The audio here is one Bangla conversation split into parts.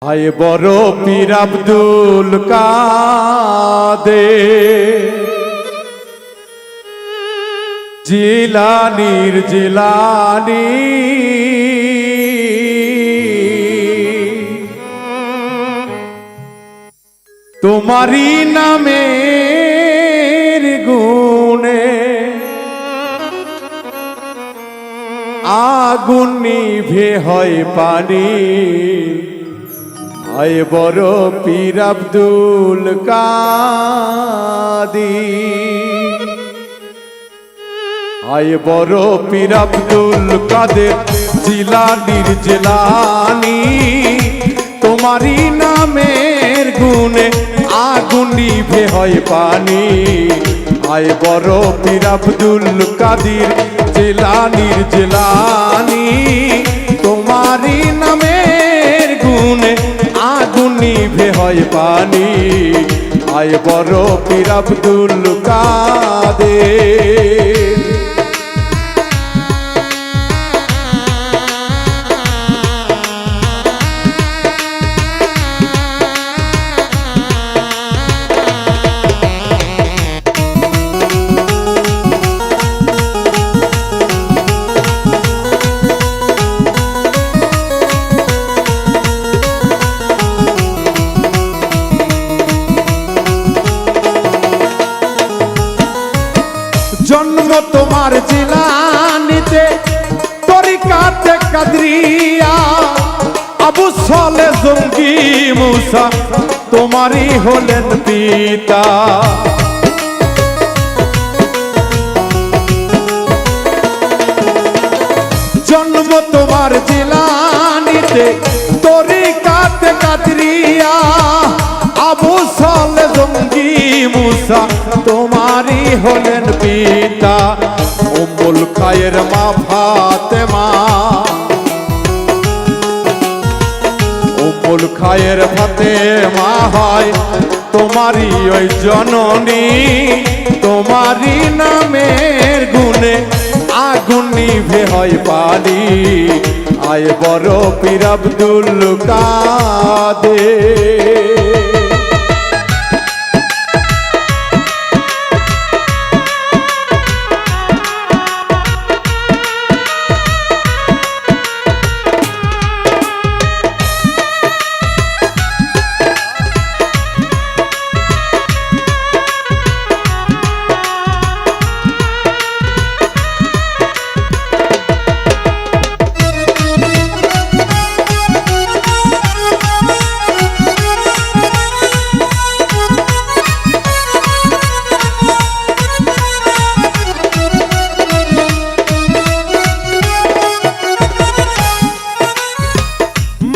আয় বড় পীর আব্দুল কাদের জিলানীর জিলানী তোমারি নামের গুণে আগুন নিভে হয় পানি। আয় বড় পীর আব্দুল কাদের, আয় বড় পীর আব্দুল কাদের জিলানীর জিলানী তোমারি নামের গুণে আগুন নিভে হয় পানি। আয় বড় পীর আব্দুল কাদের জিলানীর জিলানী তোমারি নামের গুণে আগুন নিভে হয় পানি। আয় বড় পীর আব্দুল কাদের। জন্ম তোমার জিলানীতে তরিকাতে কাদরিয়া আবু সালে জঙ্গি মুসা তোমারই হলেন পিতা। জন্ম তোমার জিলানীতে তরিকাতে কাদরিয়া আবু সালে জঙ্গি মুসা তোমারই হলেন পিতা। উম্মুল খায়ের মা ফাতেমা, উম্মুল খায়ের ফাতেমা হয় তোমারই ওই জননী। তোমারই নামের গুণে আগুন নিভে হয় পানি। আয় বড় পীর আব্দুল কাদের।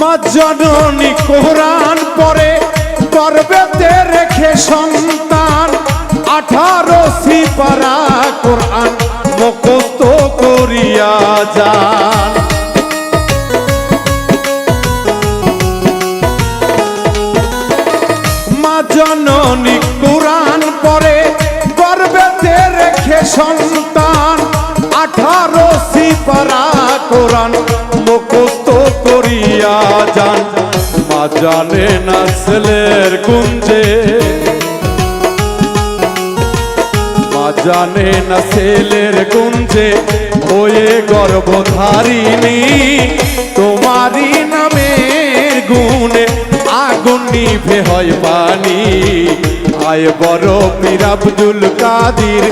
মা জননী কোরআন পড়ে গর্ভেতে রেখে সন্তান 18 সিপারা কোরআন মুখস্থ করিয়া যান। মা জননী কোরআন পড়ে গর্ভেতে রেখে সন্তান 18 সিপারা কোরআন মুখস্থ করিয়া যান। মা জানে না ছেলের কুঞ্জে, মা জানে না ছেলের কুঞ্জে হয়ে গর্ভধারিণী। তোমারই নামের গুণে আগুন নিভে হয় পানি। আয় বড় পীর আব্দুল কাদের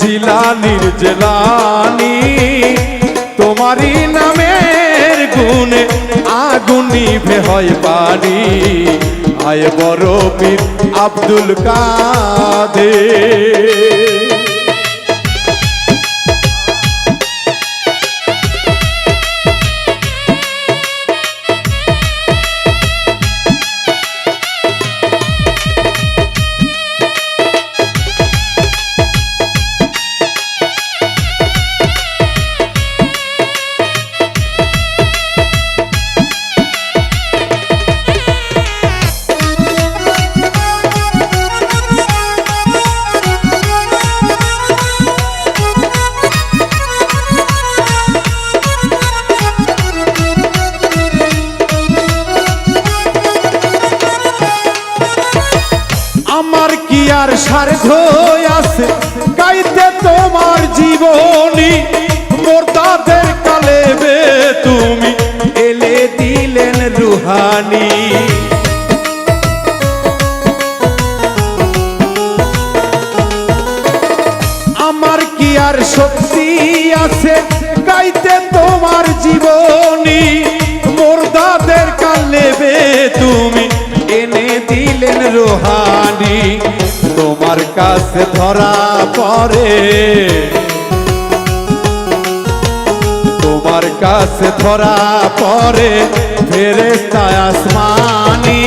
জিলানীর জিলানী তোমারই নামের গুণে আগুন নিভে হয় পানি। আয় বড় পীর আব্দুল কাদের। আর স্বার্থ আছে গাইতে তোমার জীবনী মোরতাদের কালেবে তুমি এলে দিলেন রুহানি আমার কি আর শক্তি আছে গাইতে তোমার জীবনী মোরতাদের কালেবে তুমি এনে দিলেন রুহানি তোমার কাছে ধরা পড়ে তোমার কাছে ধরা পড়ে ফেরেশতা আসমানি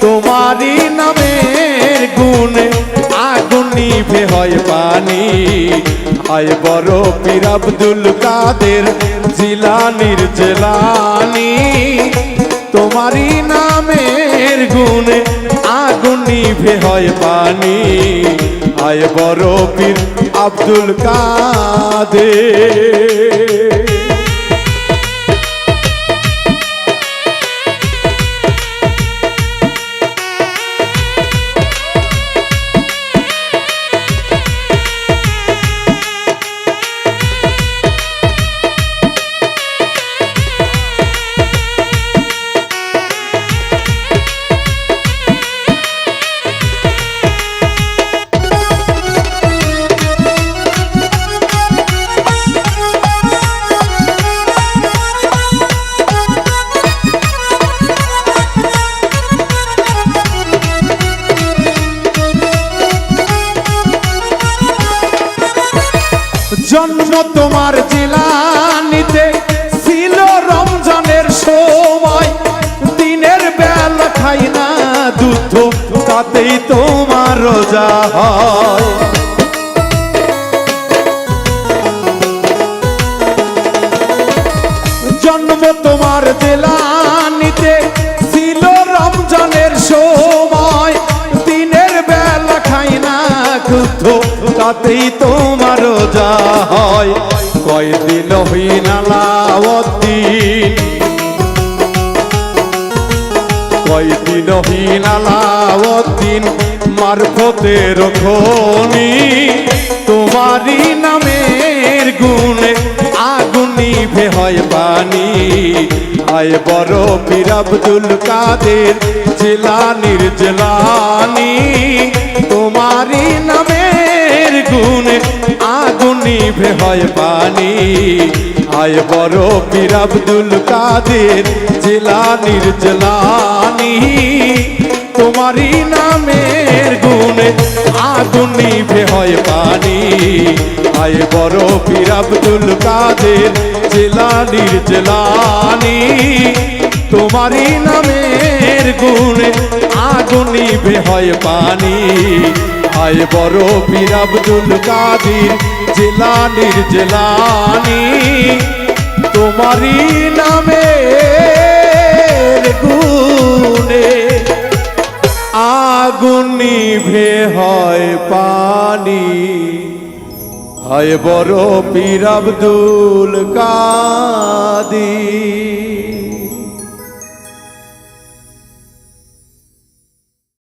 তোমারই নামের গুণে আগুন নিভে হয় পানি আয় বড় পীর আব্দুল কাদের জিলানীর জেলানি তোমারই নামের গুণে আগুন নিভে হয় পানি আয় বড় পীর আব্দুল কাদের জন্ম তোমার জিলানিতে ছিল রমজানের সময় দিনের বেলা খাই না দুধ তাতেই তোমার রোজা হয় জন্ম তোমার জিলানিতে ছিল রমজানের সময় দিনের বেলা খাই না দুধ তাতেই তোমার রোজা হয় কয়দিন হইন আলাউদ্দিন কয়দিন হইন আলাউদ্দিন মারফতের খনি তোমারই নামের গুণে আগুন নিভে হয় পানি আয় বড় পীর আব্দুল কাদের জিলানীর জেলানি তোমারই নামের গুণে আগুন নিভে হয় পানি আয় বড় পীর আব্দুল কাদের জিলানীর জেলানি তোমারই নামের গুণে আগুন নিভে হয় পানি আয় বড় পীর আব্দুল কাদের জিলানীর জেলানি তোমারই নামের গুণে আগুন নিভে হয় পানি আয় বড় পীর আব্দুল কাদের জিলানীর জেলানি তোমারই নামের গুণে আগুন নিভে হয় পানি আয় বড় পীর আব্দুল কাদের।